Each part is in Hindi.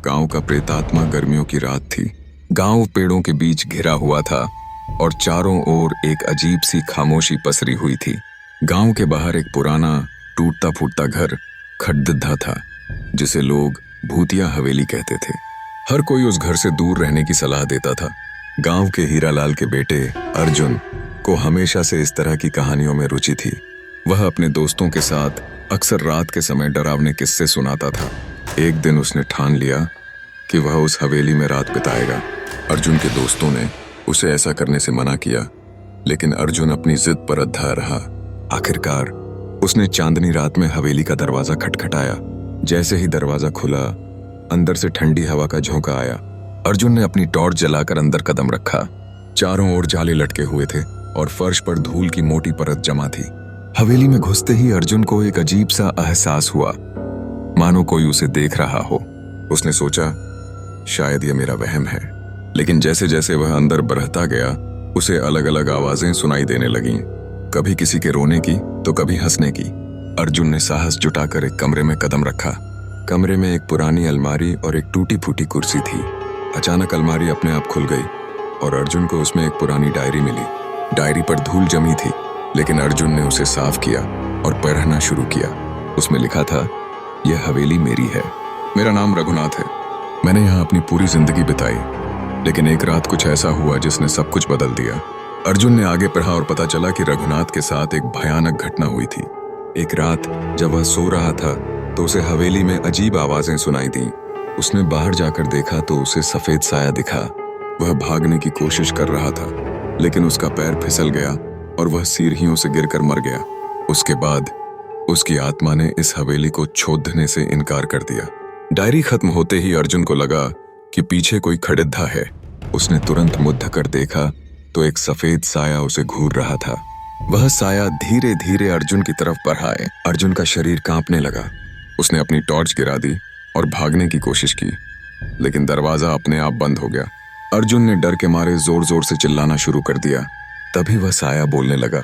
गांव का प्रेतात्मा गर्मियों की रात थी। गांव पेड़ों के बीच घिरा हुआ था और चारों ओर एक अजीब सी खामोशी पसरी हुई थी। गांव के बाहर एक पुराना टूटता फूटता घर खड़दुद्धा था, जिसे लोग भूतिया हवेली कहते थे। हर कोई उस घर से दूर रहने की सलाह देता था। गांव के हीरालाल के बेटे अर्जुन को हमेशा से इस तरह की कहानियों में रुचि थी। वह अपने दोस्तों के साथ अक्सर रात के समय डरावने किस्से सुनाता था। एक दिन उसने ठान लिया कि वह उस हवेली में रात बिताएगा। अर्जुन के दोस्तों ने उसे ऐसा करने से मना किया, लेकिन अर्जुन अपनी जिद पर अड़ा रहा। आखिरकार उसने चांदनी रात में हवेली का दरवाजा खटखटाया। जैसे ही दरवाजा खुला, अंदर से ठंडी हवा का झोंका आया। अर्जुन ने अपनी टॉर्च जलाकर अंदर कदम रखा। चारों ओर जाले लटके हुए थे और फर्श पर धूल की मोटी परत जमा थी। हवेली में घुसते ही अर्जुन को एक अजीब सा एहसास हुआ, मानो कोई उसे देख रहा हो। उसने सोचा, शायद यह मेरा वहम है। लेकिन जैसे जैसे वह अंदर बढ़ता गया, उसे अलग अलग आवाजें सुनाई देने लगीं, कभी किसी के रोने की तो कभी हंसने की। अर्जुन ने साहस जुटाकर एक कमरे में कदम रखा। कमरे में एक पुरानी अलमारी और एक टूटी फूटी कुर्सी थी। अचानक अलमारी अपने आप खुल गई और अर्जुन को उसमें एक पुरानी डायरी मिली। डायरी पर धूल जमी थी, लेकिन अर्जुन ने उसे साफ किया और पढ़ना शुरू किया। उसमें लिखा था, यह हवेली मेरी है। मेरा नाम रघुनाथ है। मैंने यहाँ अपनी पूरी जिंदगी बिताई, लेकिन एक रात कुछ ऐसा हुआ जिसने सब कुछ बदल दिया। अर्जुन ने आगे पढ़ा और पता चला कि रघुनाथ के साथ एक भयानक घटना हुई थी। एक रात जब वह सो रहा था तो उसे हवेली में अजीब आवाजें सुनाई दी। उसने बाहर जाकर देखा तो उसे सफेद साया दिखा। वह भागने की कोशिश कर रहा था, लेकिन उसका पैर फिसल गया और वह सीढ़ियों से गिरकर मर गया। उसके बाद उसकी आत्मा ने इस हवेली को छोड़ने से इनकार कर दिया। डायरी खत्म होते ही अर्जुन को लगा कि पीछे कोई खड़िद्धा है। उसने तुरंत मुद्द कर देखा तो एक सफेद साया उसे घूर रहा था। वह साया धीरे धीरे अर्जुन की तरफ बढ़ाए। अर्जुन का शरीर कांपने लगा। उसने अपनी टॉर्च गिरा दी और भागने की कोशिश की, लेकिन दरवाजा अपने आप बंद हो गया। अर्जुन ने डर के मारे जोर जोर से चिल्लाना शुरू कर दिया। तभी वह साया बोलने लगा,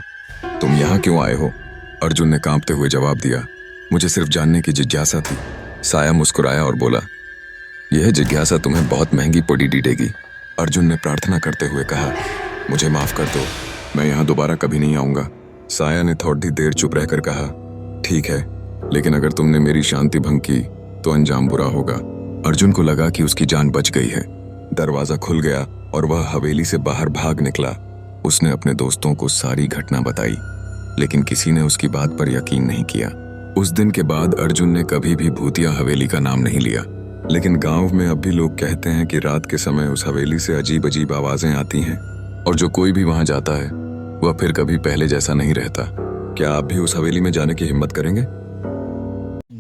तुम यहाँ क्यों आए हो? अर्जुन ने कांपते हुए जवाब दिया, मुझे सिर्फ जानने की जिज्ञासा थी। साया मुस्कुराया और बोला, यह जिज्ञासा तुम्हें बहुत महंगी पड़ी डीडेगी। अर्जुन ने प्रार्थना करते हुए कहा, मुझे माफ कर दो, मैं यहाँ दोबारा कभी नहीं आऊंगा। साया ने थोड़ी देर चुप रहकर कहा, ठीक है, लेकिन अगर तुमने मेरी शांति भंग की तो अंजाम बुरा होगा। अर्जुन को लगा कि उसकी जान बच गई है। दरवाजा खुल गया और वह हवेली से बाहर भाग निकला। उसने अपने दोस्तों को सारी घटना बताई, लेकिन किसी ने उसकी बात पर यकीन नहीं किया। उस दिन के बाद अर्जुन ने कभी भी भूतिया हवेली का नाम नहीं लिया। लेकिन गांव में अब भी लोग कहते हैं कि रात के समय उस हवेली से अजीब अजीब आवाजें आती हैं और जो कोई भी वहां जाता है वह फिर कभी पहले जैसा नहीं रहता। क्या आप भी उस हवेली में जाने की हिम्मत करेंगे?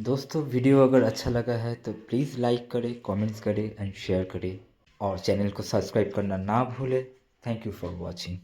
दोस्तों, वीडियो अगर अच्छा लगा है तो प्लीज़ लाइक करें, कमेंट्स करें एंड शेयर करें और चैनल को सब्सक्राइब करना ना भूलें। Thank you for watching.